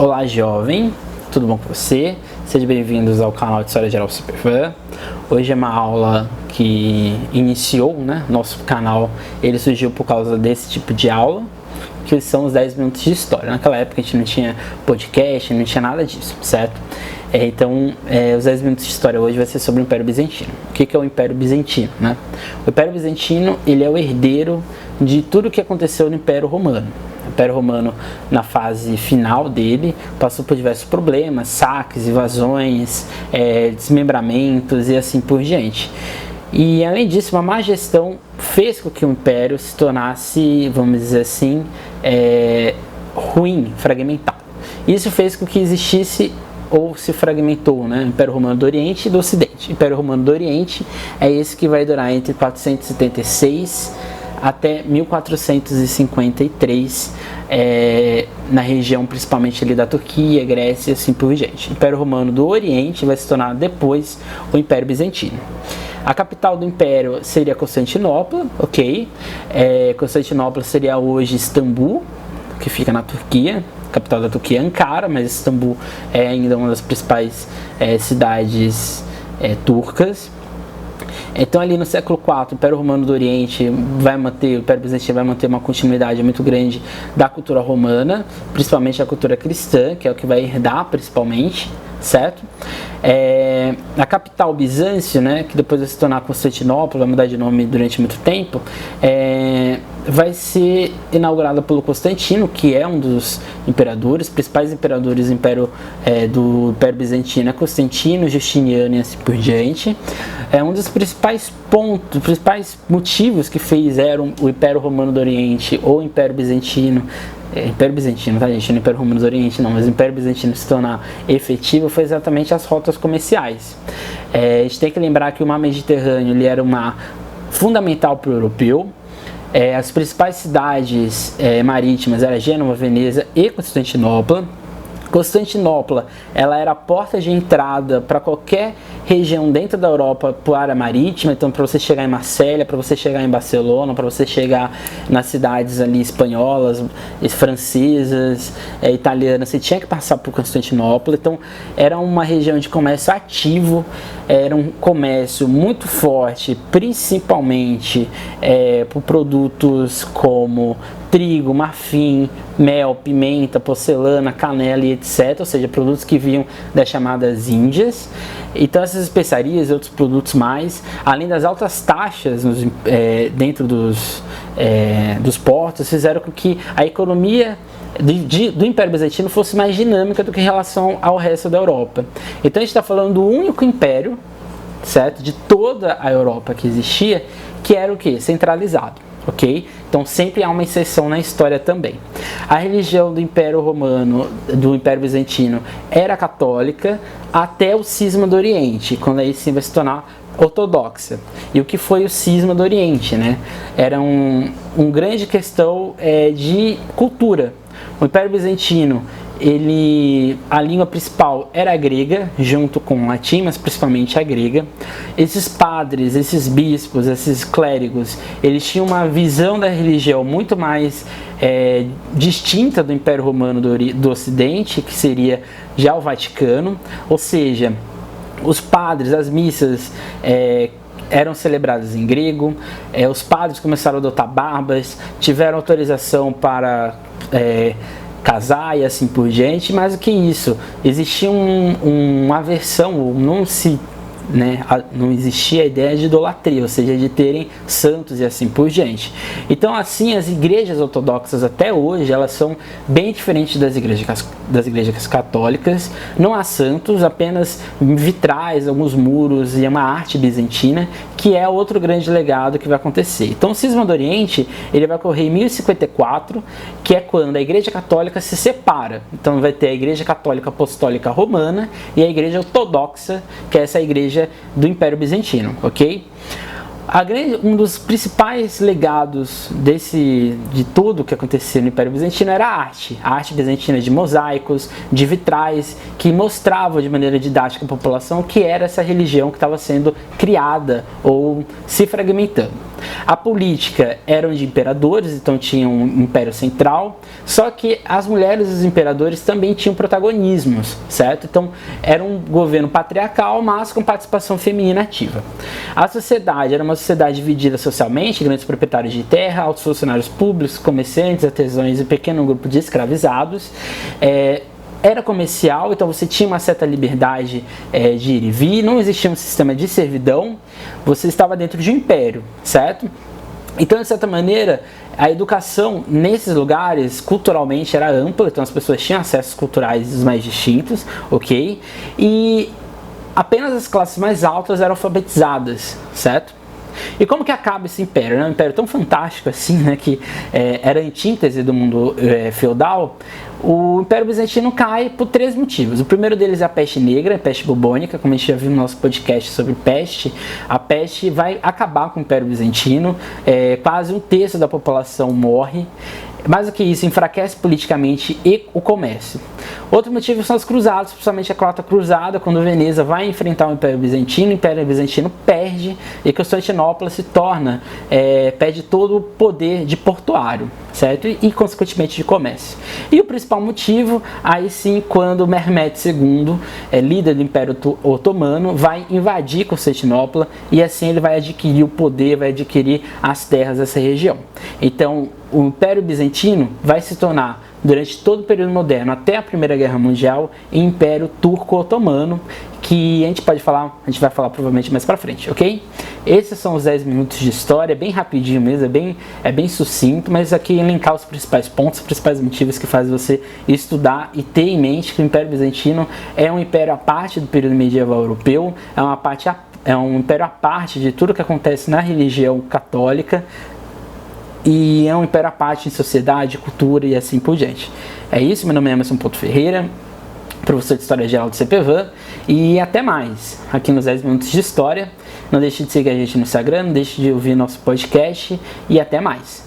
Olá jovem, tudo bom com você? Sejam bem-vindos ao canal de História Geral Superfã. Hoje é uma aula que iniciou, nosso canal, ele surgiu por causa desse tipo de aula, que são os 10 minutos de história. Naquela época a gente não tinha podcast, não tinha nada disso, certo? Então, os 10 minutos de história hoje vai ser sobre o Império Bizantino. O que é o Império Bizantino, O Império Bizantino, ele é o herdeiro de tudo o que aconteceu no Império Romano. O Império Romano, na fase final dele, passou por diversos problemas, saques, invasões, desmembramentos e assim por diante. E além disso, uma má gestão fez com que o Império se tornasse, vamos dizer assim, ruim, fragmentado. Isso fez com que existisse ou se fragmentou, o Império Romano do Oriente e do Ocidente. O Império Romano do Oriente é esse que vai durar entre 476 até 1453, na região principalmente ali da Turquia, Grécia e assim por diante. O Império Romano do Oriente vai se tornar depois o Império Bizantino. A capital do Império seria Constantinopla, ok? Constantinopla seria hoje Istambul, que fica na Turquia. A capital da Turquia é Ankara, mas Istambul é ainda uma das principais cidades turcas. Então ali no século IV, o Império Romano do Oriente o Império Bizantino vai manter uma continuidade muito grande da cultura romana, principalmente a cultura cristã, que é o que vai herdar principalmente, certo? A capital Bizâncio, que depois vai se tornar Constantinopla, vai mudar de nome durante muito tempo, vai ser inaugurada pelo Constantino, que é um dos imperadores, principais imperadores do Império Bizantino, é Constantino, Justiniano e assim por diante. Um dos principais pontos, os principais motivos que fizeram o Império Romano do Oriente ou o Império Bizantino, Império Bizantino, tá gente? Não Império Romano do Oriente não, mas o Império Bizantino se tornar efetivo foi exatamente as rotas comerciais. A gente tem que lembrar que o mar Mediterrâneo ele era uma fundamental para o europeu. As principais cidades marítimas eram Gênova, Veneza e Constantinopla. Constantinopla, ela era a porta de entrada para qualquer região dentro da Europa por área marítima. Então, para você chegar em Marselha, para você chegar em Barcelona, para você chegar nas cidades ali espanholas, francesas, italianas, você tinha que passar por Constantinopla. Então, era uma região de comércio ativo, era um comércio muito forte, principalmente por produtos como trigo, marfim, mel, pimenta, porcelana, canela e etc. Ou seja, produtos que vinham das chamadas Índias. Então essas especiarias e outros produtos mais, além das altas taxas dentro dos portos, fizeram com que a economia do Império Bizantino fosse mais dinâmica do que em relação ao resto da Europa. Então a gente está falando do único império, certo? De toda a Europa que existia, que era o quê? Centralizado. Ok? Então sempre há uma exceção na história também. A religião do Império Romano, do Império Bizantino, era católica até o cisma do Oriente, quando aí sim vai se tornar ortodoxa. E o que foi o cisma do Oriente, Era uma grande questão de cultura. O Império Bizantino, a língua principal era a grega, junto com o latim, mas principalmente a grega. Esses padres, esses bispos, esses clérigos, eles tinham uma visão da religião muito mais distinta do Império Romano do Ocidente, que seria já o Vaticano. Ou seja, os padres, as missas eram celebradas em grego, os padres começaram a adotar barbas, tiveram autorização para casar e assim por diante, mas o que isso? Existia uma aversão, não existia a ideia de idolatria, ou seja, de terem santos e assim por diante. Então assim, as igrejas ortodoxas até hoje, elas são bem diferentes das igrejas católicas. Não há santos, apenas vitrais, alguns muros e uma arte bizantina, que é outro grande legado que vai acontecer. Então o cisma do Oriente, ele vai ocorrer em 1054, que é quando a igreja católica se separa. Então vai ter a igreja católica apostólica romana e a igreja ortodoxa, que é essa igreja do Império Bizantino, ok? Um dos principais legados de tudo que acontecia no Império Bizantino era a arte bizantina de mosaicos, de vitrais, que mostravam de maneira didática à população que era essa religião que estava sendo criada ou se fragmentando. A política era de imperadores, então tinha um império central, só que as mulheres dos imperadores também tinham protagonismos, certo? Então era um governo patriarcal, mas com participação feminina ativa. A sociedade era uma sociedade dividida socialmente, grandes proprietários de terra, altos funcionários públicos, comerciantes, artesãos e pequeno grupo de escravizados. Era comercial, então você tinha uma certa liberdade de ir e vir, não existia um sistema de servidão, você estava dentro de um império, certo? Então, de certa maneira, a educação nesses lugares, culturalmente, era ampla, então as pessoas tinham acessos culturais mais distintos, ok? E apenas as classes mais altas eram alfabetizadas, certo? E como que acaba esse império? Um império tão fantástico assim, né, que era a antítese do mundo feudal. O Império Bizantino cai por 3 motivos. O primeiro deles é a peste negra, a peste bubônica, como a gente já viu no nosso podcast sobre peste. A peste vai acabar com o Império Bizantino, quase 1/3 da população morre. Mais do que isso, enfraquece politicamente e o comércio. Outro motivo são as cruzadas, principalmente a Quarta Cruzada, quando Veneza vai enfrentar o Império Bizantino perde e Constantinopla se torna, perde todo o poder de portuário, certo? E consequentemente de comércio. E o principal motivo, aí sim, quando Mehmed II, líder do Império Otomano, vai invadir Constantinopla e assim ele vai adquirir o poder, vai adquirir as terras dessa região. Então, o Império Bizantino vai se tornar, durante todo o período moderno, até a Primeira Guerra Mundial, Império Turco-Otomano, que a gente vai falar provavelmente mais pra frente, ok? Esses são os 10 minutos de história, bem rapidinho mesmo, é bem sucinto, mas aqui elencar os principais pontos, os principais motivos que fazem você estudar e ter em mente que o Império Bizantino é um império à parte do período medieval europeu, é um império à parte de tudo que acontece na religião católica, e é um império à parte em sociedade, cultura e assim por diante. É isso, meu nome é Emerson Porto Ferreira, professor de História Geral do CPVAN, e até mais aqui nos 10 minutos de história. Não deixe de seguir a gente no Instagram, não deixe de ouvir nosso podcast e até mais.